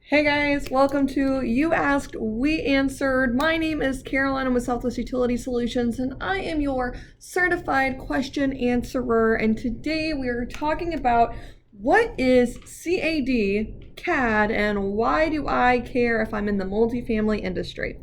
Hey guys, welcome to You Asked, We Answered. My name is Caroline. I'm with Southwest Utility Solutions, and I am your certified question answerer. And today we are talking about what is CAD, and why do I care if I'm in the multifamily industry?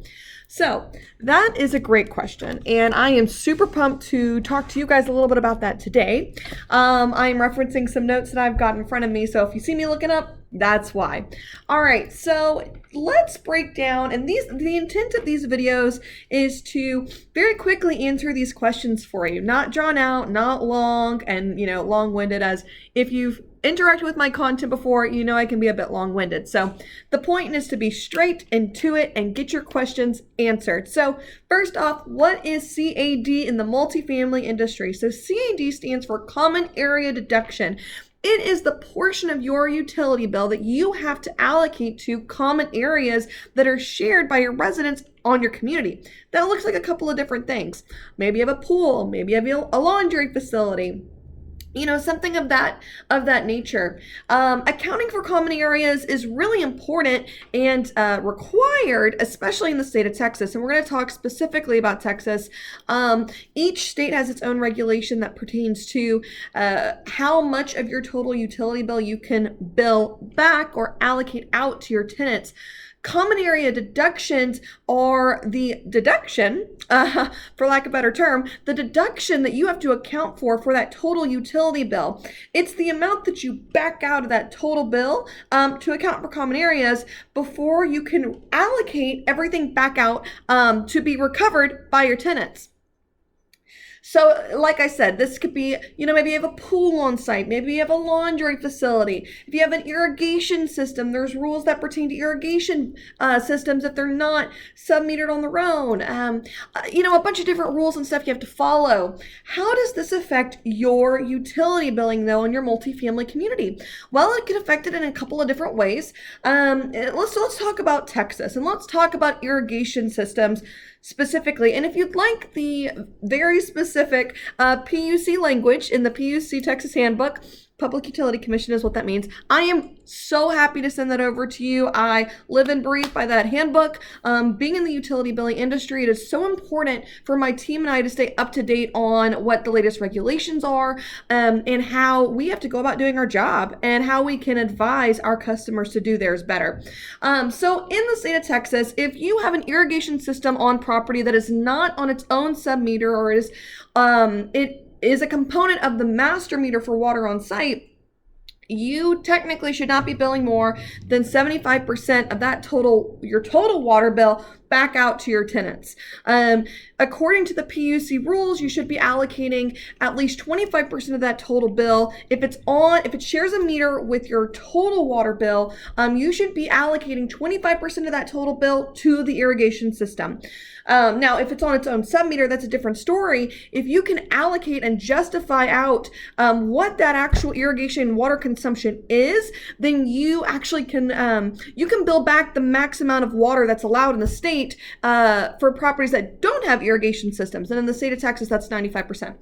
So that is a great question, and I am super pumped to talk to you guys a little bit about that today. I'm referencing some notes that I've got in front of me, so if you see me looking up, that's why. All right, so let's break down, and the intent of these videos is to very quickly answer these questions for you, not drawn out, not long, and long-winded. As if you've interacted with my content before, you know I can be a bit long-winded. So the point is to be straight into it and get your questions answered. So first off, what is CAD in the multifamily industry? So CAD stands for Common Area Deduction. It is the portion of your utility bill that you have to allocate to common areas that are shared by your residents on your community. That looks like a couple of different things. Maybe you have a pool, maybe you have a laundry facility, something of that nature. Accounting for common areas is really important and required, especially in the state of Texas. And we're going to talk specifically about Texas. Each state has its own regulation that pertains to how much of your total utility bill you can bill back or allocate out to your tenants. Common area deductions are the deduction, for lack of a better term, the deduction that you have to account for that total utility bill. It's the amount that you back out of that total bill to account for common areas before you can allocate everything back out to be recovered by your tenants. So like I said, this could be, maybe you have a pool on site, maybe you have a laundry facility. If you have an irrigation system, there's rules that pertain to irrigation systems if they're not sub-metered on their own. A bunch of different rules and stuff you have to follow. How does this affect your utility billing, though, in your multifamily community? Well, it can affect it in a couple of different ways. Let's talk about Texas, and let's talk about irrigation systems specifically. And if you'd like the very specific PUC language in the PUC Texas Handbook, Public Utility Commission is what that means, I am so happy to send that over to you. I live and breathe by that handbook. Being in the utility billing industry, it is so important for my team and I to stay up to date on what the latest regulations are, and how we have to go about doing our job and how we can advise our customers to do theirs better. So in the state of Texas, if you have an irrigation system on property that is not on its own sub-meter, or it is a component of the master meter for water on site, you technically should not be billing more than 75% of that your total water bill back out to your tenants. According to the PUC rules, you should be allocating at least 25% of that total bill. If it shares a meter with your total water bill, you should be allocating 25% of that total bill to the irrigation system. Now, if it's on its own sub-meter, that's a different story. If you can allocate and justify out what that actual irrigation water consumption is, then you actually can bill back the max amount of water that's allowed in the state for properties that don't have irrigation systems. And in the state of Texas, that's 95%.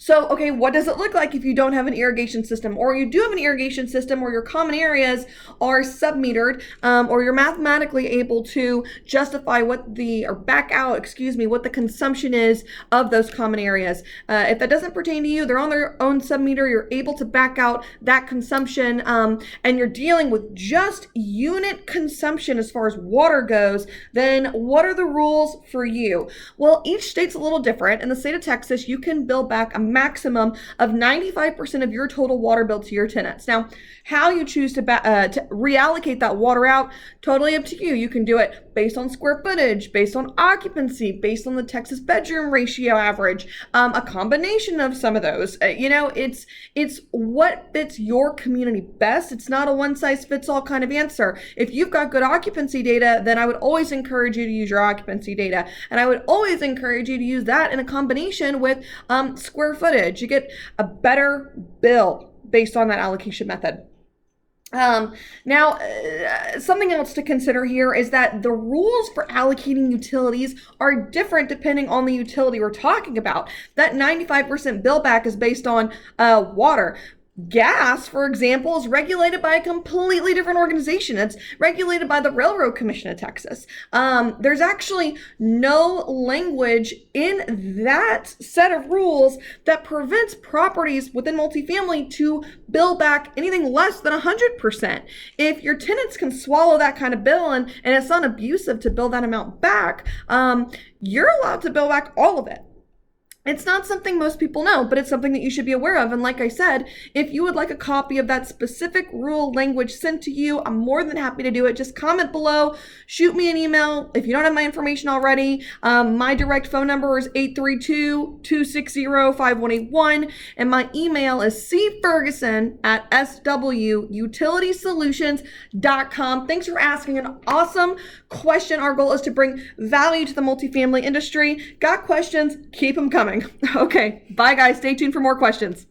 Okay, what does it look like if you don't have an irrigation system, or you do have an irrigation system where your common areas are sub-metered, or you're mathematically able to justify what the consumption is of those common areas? If that doesn't pertain to you, they're on their own sub-meter, you're able to back out that consumption, and you're dealing with just unit consumption as far as water goes, then what are the rules for you? Well, each state's a little different. In the state of Texas, you can bill back a maximum of 95% of your total water bill to your tenants. Now, how you choose to reallocate that water out, totally up to you. You can do it based on square footage, based on occupancy, based on the Texas bedroom ratio average, a combination of some of those. It's what fits your community best. It's not a one-size-fits-all kind of answer. If you've got good occupancy data, then I would always encourage you to use your occupancy data, and I would always encourage you to use that in a combination with square footage. You get a better bill based on that allocation method. Something else to consider here is that the rules for allocating utilities are different depending on the utility we're talking about. That 95% bill back is based on water. Gas, for example, is regulated by a completely different organization. It's regulated by the Railroad Commission of Texas. There's actually no language in that set of rules that prevents properties within multifamily to bill back anything less than 100%. If your tenants can swallow that kind of bill and it's not abusive to bill that amount back, you're allowed to bill back all of it. It's not something most people know, but it's something that you should be aware of. And like I said, if you would like a copy of that specific rule language sent to you, I'm more than happy to do it. Just comment below, shoot me an email. If you don't have my information already, my direct phone number is 832-260-5181. And my email is cferguson@swutilitysolutions.com. Thanks for asking an awesome question. Our goal is to bring value to the multifamily industry. Got questions? Keep them coming. Okay, bye guys. Stay tuned for more questions.